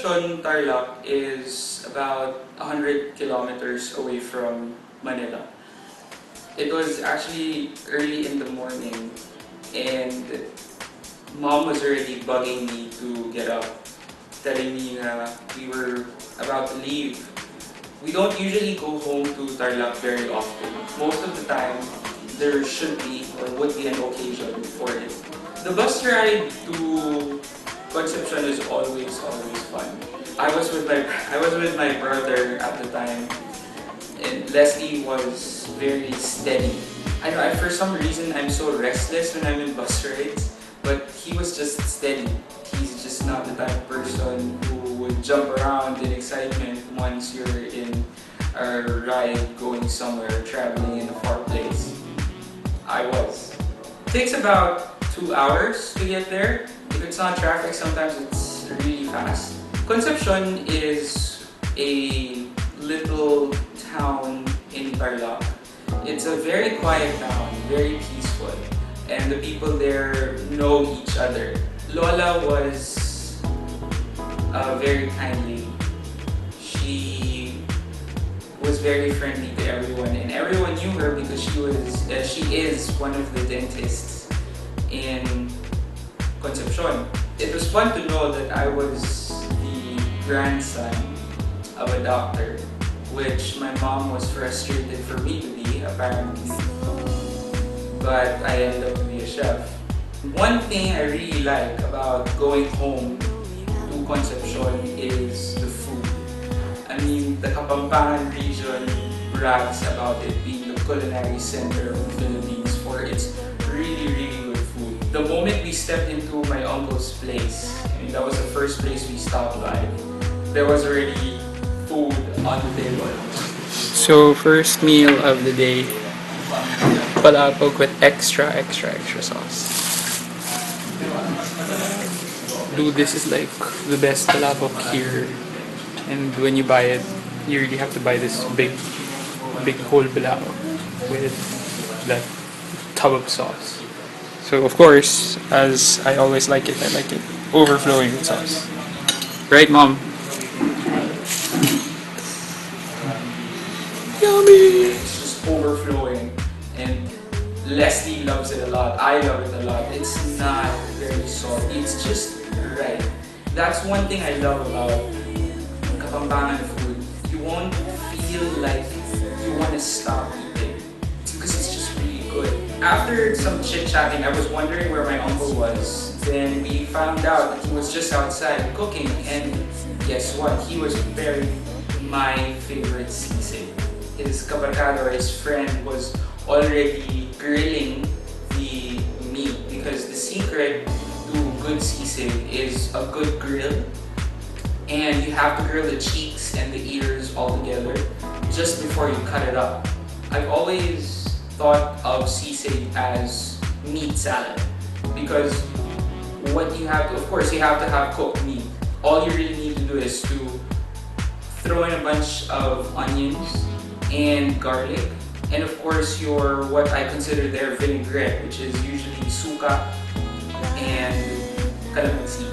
Concepcion, Tarlac is about 100 kilometers away from Manila. It was actually early in the morning and mom was already bugging me to get up, telling me we were about to leave. We don't usually go home to Tarlac very often. Most of the time, there should be or would be an occasion for it. The bus ride to Concepcion is always fun. I was with my brother at the time, and Leslie was very steady. I know for some reason I'm so restless when I'm in bus rides, but he was just steady. He's just not the type of person who would jump around in excitement once you're in a ride going somewhere, traveling in a far place. I was. It takes about 2 hours to get there. If it's not traffic, sometimes it's really fast. Concepcion is a little town in Tarlac. It's a very quiet town, very peaceful, and the people there know each other. Lola was very kind lady. She was very friendly to everyone, and everyone knew her because she is one of the dentists in Concepcion. It was fun to know that I was the grandson of a doctor, which my mom was frustrated for me to be, apparently. But I ended up to be a chef. One thing I really like about going home to Concepcion is the food. I mean, the Kapampangan region brags about it being the culinary center of the Philippines for its really good food. The moment we stepped into my uncle's place, I mean, that was the first place we stopped by, there was already food on the table. So first meal of the day, palabok with extra sauce. Dude, this is like the best palabok here. And when you buy it, you really have to buy this big whole palabok with that tub of sauce. So of course, as I always like it, I like it overflowing with sauce. Right, Mom? Yummy! It's just overflowing, and Leslie loves it a lot. I love it a lot. It's not very salty. It's just right. That's one thing I love about Kapampangan food. You won't feel like you want to stop eating because it's just really good. After some chit-chatting, I was wondering where my uncle was. Then we found out that he was just outside cooking, and guess what? He was preparing my favorite sisig. His kabarkada, or his friend, was already grilling the meat because the secret to good sisig is a good grill, and you have to grill the cheeks and the ears all together just before you cut it up. I've always thought of sisig as meat salad because what you have to, of course, you have to have cooked meat. All you really need to do is to throw in a bunch of onions and garlic, and of course your what I consider their vinaigrette, which is usually suka and calamansi.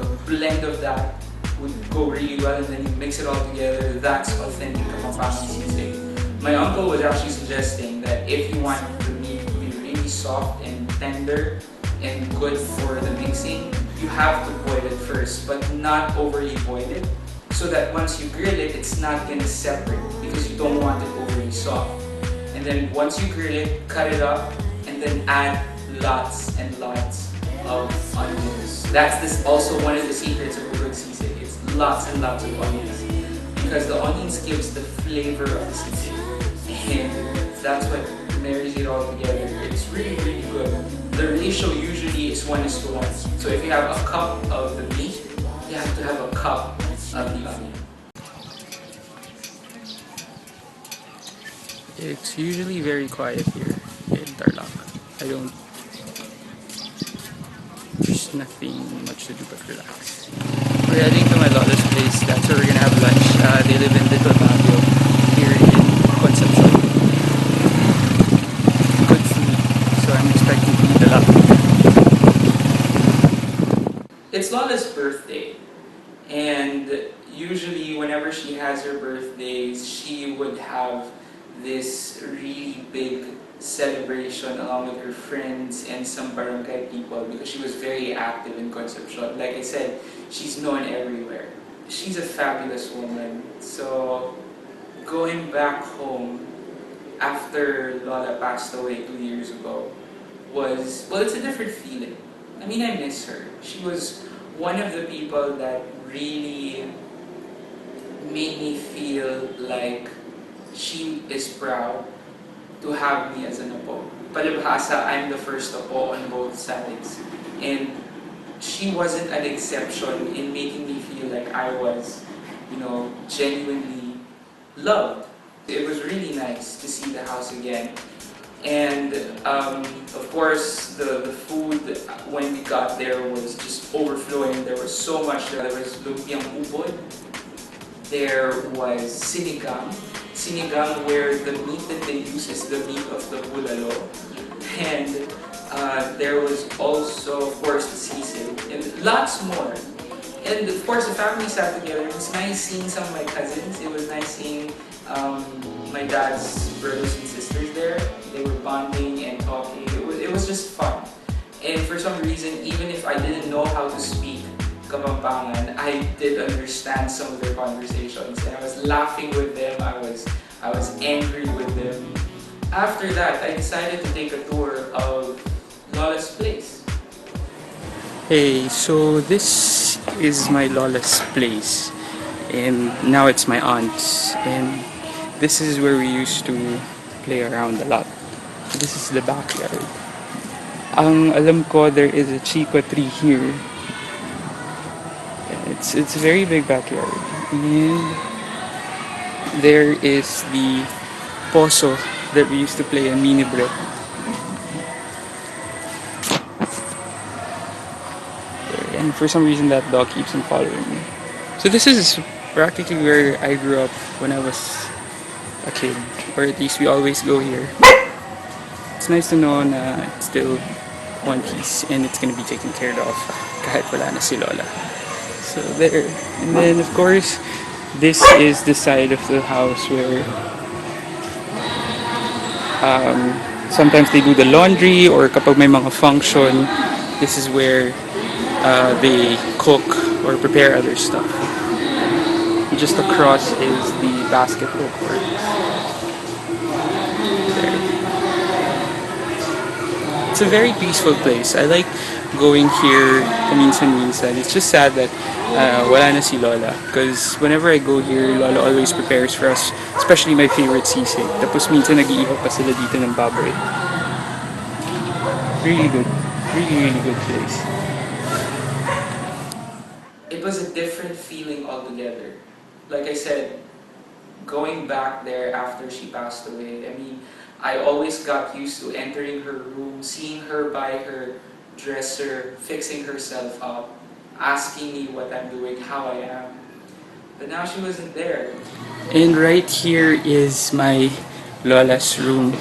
A blend of that would go really well, and then you mix it all together. That's authentic Kapampangan sisig. My uncle was actually suggesting that if you want the meat to be really soft and tender and good for the mixing, you have to boil it first, but not overly boil it, so that once you grill it, it's not going to separate because you don't want it overly soft. And then once you grill it, cut it up, and then add lots and lots of onions. That's also one of the secrets of a good sisig. It's lots and lots of onions because the onions gives the flavor of the sisig, and that's what marries it all together. It's really good. The ratio usually is 1:1. So if you have a cup of the meat, you have to have a cup of the onion. It's usually very quiet here in Tarlac. There's nothing much to do but relax. We're heading to my lola's place. That's where we're gonna have lunch. They live in Little Baguio here in Concepcion. Good food, so I'm expecting to eat a lot. It's Lola's birthday, And usually whenever she has her birthdays, she would have this really big celebration along with her friends and some barangay people because she was very active in Concepcion. Like I said, she's known everywhere. She's a fabulous woman. So going back home after Lola passed away 2 years ago was, well, it's a different feeling. I mean, I miss her. She was one of the people that really made me feel like she is proud to have me as an apo. Palibhasa, I'm the first apo on both sides. And she wasn't an exception in making me feel like I was, genuinely loved. It was really nice to see the house again. And of course, the food when we got there was just overflowing. There was so much. There was lumpiang ubod. There was sinigang. Sinigang where the meat that they use is the meat of the bulalo. And there was also, of course, the sisig. And lots more. And of course, the family sat together. It was nice seeing some of my cousins. It was nice seeing my dad's brothers and sisters there. They were bonding and talking. It was just fun. And for some reason, even if I didn't know how to speak Kapampangan, I did understand some of their conversations. And I was laughing with them. I was angry with them. After that, I decided to take a tour of Lola's place. Hey, so this is my Lola's place, and now it's my aunt's, and this is where we used to play around a lot. This is the backyard. Ang alam ko, there is a chico tree here. It's a very big backyard, and there is the poso that we used to play in mini brick. And for some reason that dog keeps on following me. So this is practically where I grew up when I was a kid, or at least we always go here. It's nice to know na it's still one piece and it's gonna be taken care of kahit wala na si Lola. So there. And then of course, this is the side of the house where sometimes they do the laundry or kapag may mga function, this is where they cook or prepare other stuff. Just across is the basketball court. There. It's a very peaceful place. I like going here paminsan-minsan. It's just sad that wala na si Lola. Because whenever I go here, Lola always prepares for us, especially my favorite sisig. Tapos minsan nag-iihaw pa sila dito ng baboy. Really good. Really, really good place. It was a different feeling altogether. Like I said, going back there after she passed away, I mean, I always got used to entering her room, seeing her by her dresser, fixing herself up, asking me what I'm doing, how I am. But now she wasn't there. And right here is my Lola's room.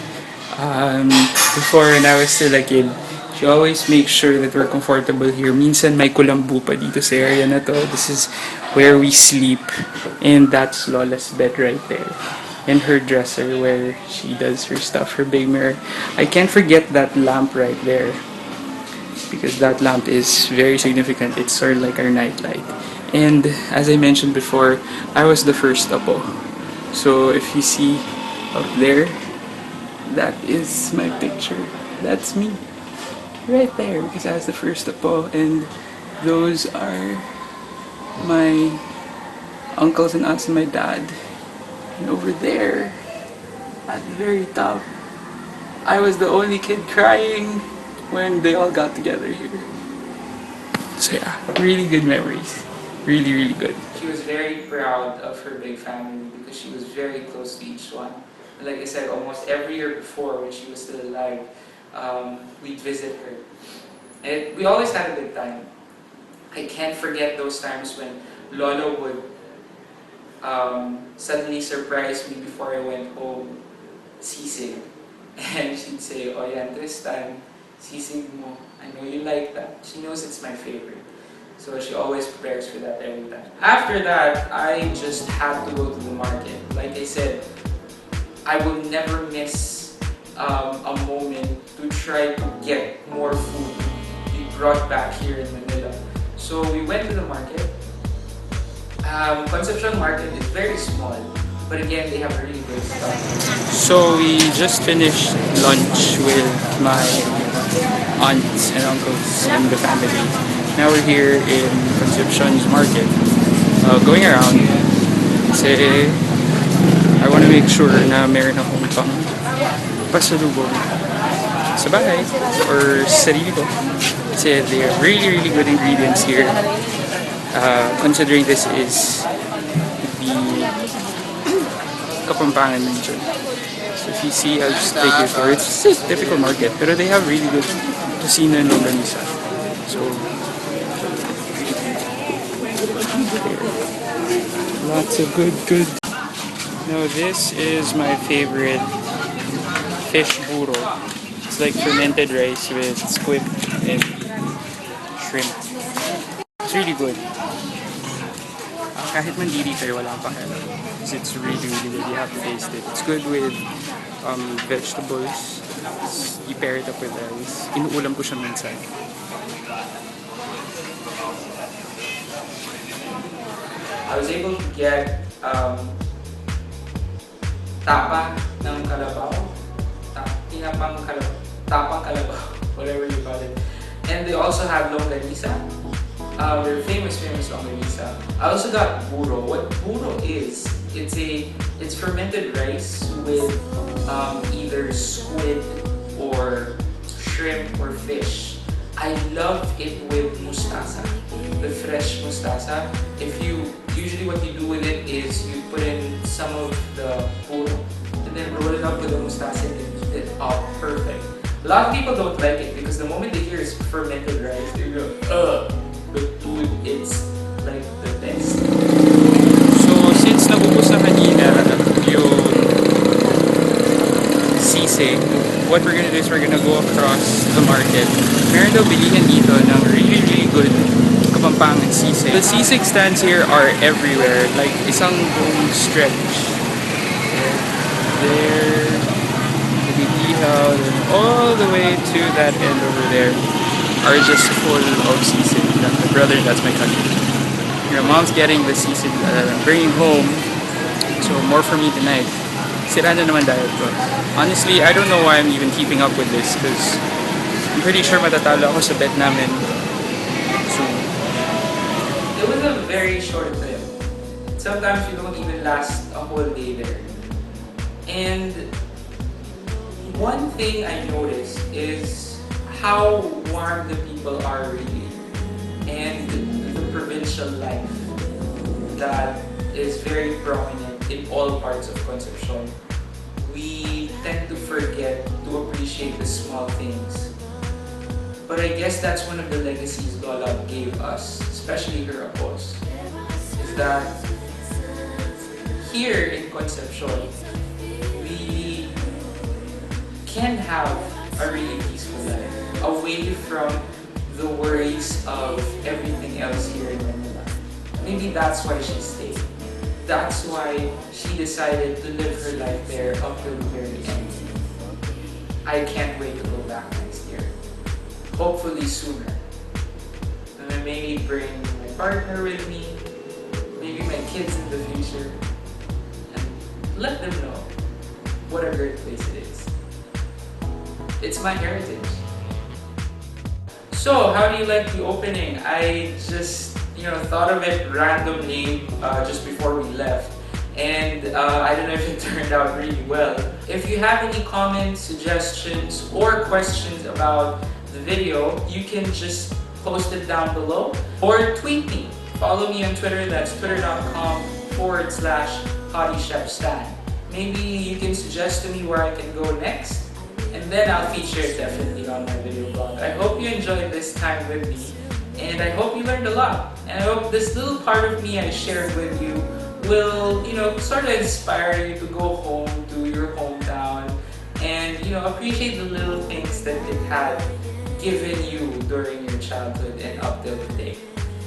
Before when I was still a kid, she always makes sure that we're comfortable here. Minsan may kulambu pa dito sa area na to. This is where we sleep. And that's Lola's bed right there. And her dresser where she does her stuff, her big mirror. I can't forget that lamp right there. Because that lamp is very significant. It's sort of like our nightlight. And as I mentioned before, I was the first apo. So if you see up there, that is my picture. That's me. Right there, because I was the first apo. And those are my uncles and aunts and my dad. And over there, at the very top, I was the only kid crying when they all got together here. So yeah, really good memories. Really, really good. She was very proud of her big family because she was very close to each one. Like I said, almost every year before when she was still alive, we'd visit her. And we always had a good time. I can't forget those times when Lolo would suddenly surprise me before I went home, sisig. And she'd say, "Oh yan, Tristan, sisig mo. I know you like that." She knows it's my favorite. So she always prepares for that every time. After that, I just had to go to the market. Like I said, I will never miss a moment to try to get more food to be brought back here in Manila. So we went to the market. Concepcion market is very small, but again, they have really good stuff. So we just finished lunch with my aunts and uncles and the family. Now we're here in Concepcion's market, going around. Kasi I want to make sure na meron akong pang pasalubong sa bahay or sa sarili ko. Kasi they are really, really good ingredients here. Considering this is the Kapampangan region. So if you see, I'll just take you through. It's just a typical market, but they have really good tocino and longganisa. So lots of good. Now this is my favorite fish buro. It's like fermented rice with squid and shrimp. It's really good. Kahit mandiri kayo, wala pang alam. It's really good. You have to taste it. It's good with vegetables. You pair it up with rice. Inuulam ko siya minsan. I was able to get tapa ng kalabaw, tapang kalabaw, whatever you call it. And they also have longganisa. Their famous longganisa. I also got buro. What buro is, it's fermented rice with either squid or shrimp or fish. I love it with mustasa, the fresh mustasa. Usually what you do with it is you put in some of the buro and then roll it up with the mustasa and eat it up perfect. A lot of people don't like it because the moment they hear it's fermented rice, they go, ugh. But dude, it's like the best. So since nabubos na kanina yung sisig, what we're gonna do is we're gonna go across the market. Meron daw bilihan dito ng really, really good Kapampangan sisig. The sisig stands here are everywhere, like isang buong stretch. There, Bibihaw, and all the way to that end over there are just full of sisig. That's my brother, that's my cousin. Your mom's getting the sisig that I'm bringing home, so more for me tonight. Sira na naman diet ko. Honestly, I don't know why I'm even keeping up with this because I'm pretty sure matatalo ako sa bet namin soon. It was a very short trip. Sometimes you don't even last a whole day there. And one thing I noticed is how warm the people are really, and the provincial life that is very prominent in all parts of Concepcion. We tend to forget to appreciate the small things. But I guess that's one of the legacies Lola gave us, especially her apos, is that here in Concepcion, we can have a really peaceful life, away from the worries of everything else here in Manila. Maybe that's why she stayed. That's why she decided to live her life there up till the very end. I can't wait to go back next year. Hopefully sooner. And then maybe bring my partner with me, maybe my kids in the future, and let them know what a great place it is. It's my heritage. So, how do you like the opening? I just, thought of it randomly just before we left. And I don't know if it turned out really well. If you have any comments, suggestions, or questions about the video, you can just post it down below or tweet me. Follow me on Twitter, that's twitter.com/hottiechefstan. Maybe you can suggest to me where I can go next, and then I'll feature it definitely on my video blog. I hope you enjoyed this time with me, and I hope you learned a lot. And I hope this little part of me I shared with you will, sort of inspire you to go home to your hometown and, appreciate the little things that it had given you during your childhood and up till today.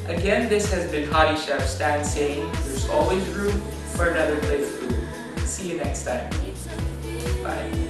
Again, this has been Hottie Chef Stan saying there's always room for another plate of food. See you next time. Bye.